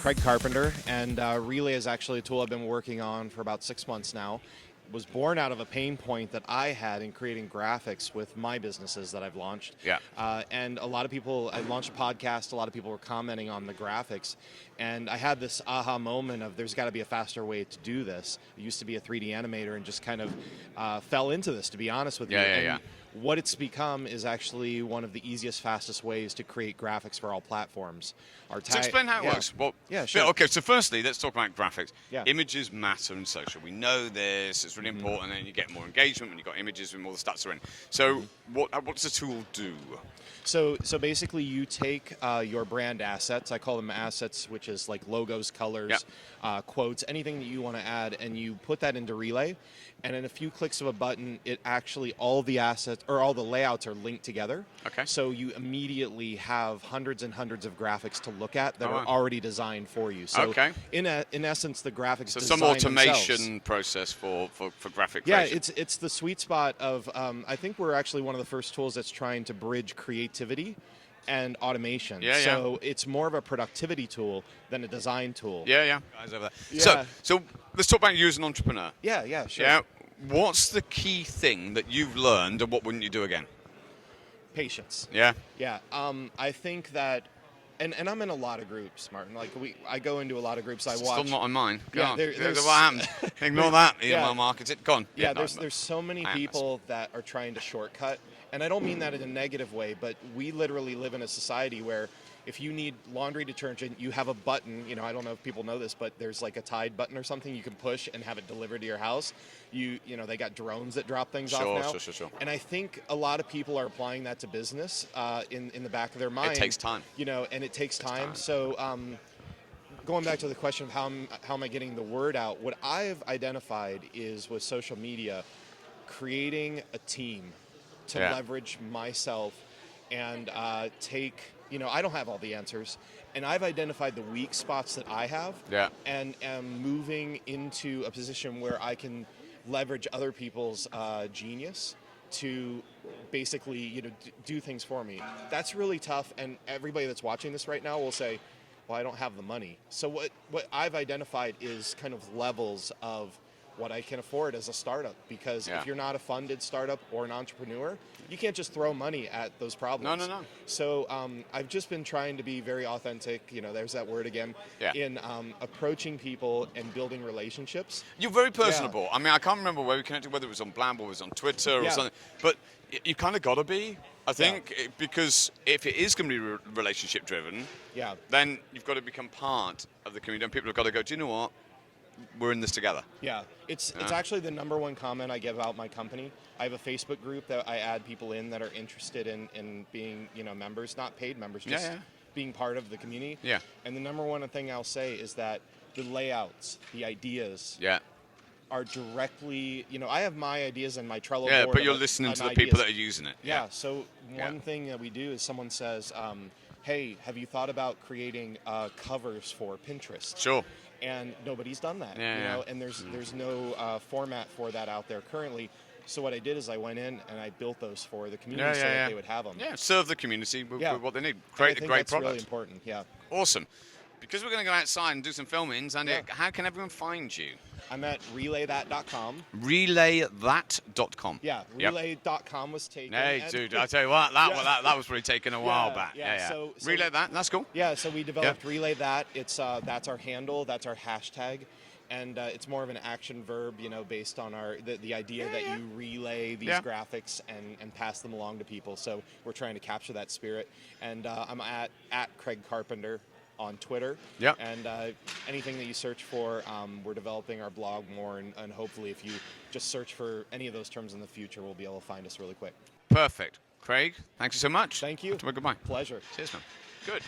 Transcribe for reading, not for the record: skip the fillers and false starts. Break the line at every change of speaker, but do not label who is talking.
Craig Carpenter, and Relay is actually a tool I've been working on for about 6 months now. Was born out of a pain point that I had in creating graphics with my businesses that I've launched.
Yeah.
And a lot of people, I launched a podcast, a lot of people were commenting on the graphics, and I had this aha moment of there's got to be a faster way to do this. I used to be a 3D animator and just kind of fell into this, to be honest with you.
Yeah.
What it's become is actually one of the easiest, fastest ways to create graphics for all platforms.
So explain how it works. Well,
yeah, sure.
Okay, so firstly, let's talk about graphics.
Yeah.
Images matter in social. We know this. It's really important, and you get more engagement when you've got images and more the stats are in. So what does the tool do?
So basically, you take your brand assets. I call them assets, which is like logos, colors, quotes, anything that you want to add, and you put that into Relay. And in a few clicks of a button, it actually, all the assets or all the layouts are linked together.
Okay.
So you immediately have hundreds and hundreds of graphics to look at that are already designed for you. So in essence, the graphics
so
design
some automation
themselves.
process for graphic
creation.
creation.
Yeah, it's the sweet spot of, I think we're actually one of the first tools that's trying to bridge creativity and automation. So it's more of a productivity tool than a design tool.
Yeah. Guys over there. So let's talk about you as an entrepreneur.
Yeah, sure.
Yeah. What's the key thing that you've learned, and what wouldn't you do again?
Patience.
Yeah.
Yeah. I think that, and I'm in a lot of groups, Martin. Like I go into a lot of groups. I watch.
Still not on mine. Go on.
There's
what happened? Ignore that. Email marketing. Go on.
Yeah. There's so many people that are trying to shortcut, and I don't mean that in a negative way, but we literally live in a society where if you need laundry detergent, you have a button. You know, I don't know if people know this, but there's like a Tide button or something you can push and have it delivered to your house. You know, they got drones that drop things off now.
Sure.
And I think a lot of people are applying that to business in the back of their mind.
It takes time.
You know, and it takes time. So going back to the question of how am I getting the word out, what I've identified is with social media, creating a team to leverage myself and take, you know, I don't have all the answers, and I've identified the weak spots that I have and am moving into a position where I can leverage other people's genius to basically, you know, do things for me. That's really tough, and everybody that's watching this right now will say, well, I don't have the money. So what I've identified is kind of levels of what I can afford as a startup, because if you're not a funded startup or an entrepreneur, you can't just throw money at those problems.
No.
So I've just been trying to be very authentic, you know, there's that word again, in approaching people and building relationships.
You're very personable. I mean, I can't remember where we connected, whether it was on Blamble or it was on Twitter or something, but you kind of got to be, I think, because if it is going to be relationship driven, then you've got to become part of the community, and people have got to go, do you know what? We're in this together. Yeah,
it's actually the #1 comment I give about my company. I have a Facebook group that I add people in that are interested in being, you know, members, not paid members, just being part of the community.
Yeah.
And the #1 thing I'll say is that the layouts, the ideas, are directly, you know, I have my ideas in my Trello board.
Yeah, but you're listening to the people that are using it.
Yeah. So one thing that we do is someone says, hey, have you thought about creating covers for Pinterest?
Sure.
And nobody's done that, you know, and there's no format for that out there currently. So what I did is I went in and I built those for the community so that they would have them.
Yeah, serve the community with what they need.
Great
product.
Really important. Yeah.
Awesome. Because we're going to go outside and do some filming, SanDiego, how can everyone find you?
I'm at relaythat.com.
Relaythat.com.
Yeah, relay.com was taken.
Hey, dude, I tell you what, that was really taken a while back. Yeah.
So
Relay That, that's cool.
Yeah, so we developed Relay That. It's that's our handle, that's our hashtag, and it's more of an action verb, you know, based on the idea that you relay these graphics and pass them along to people. So we're trying to capture that spirit. And I'm at Craig Carpenter on Twitter. And anything that you search for, we're developing our blog more, and hopefully if you just search for any of those terms in the future, we'll be able to find us really quick.
Perfect. Craig, thank you so much.
Thank you.
Goodbye.
Pleasure.
Cheers, man. Good.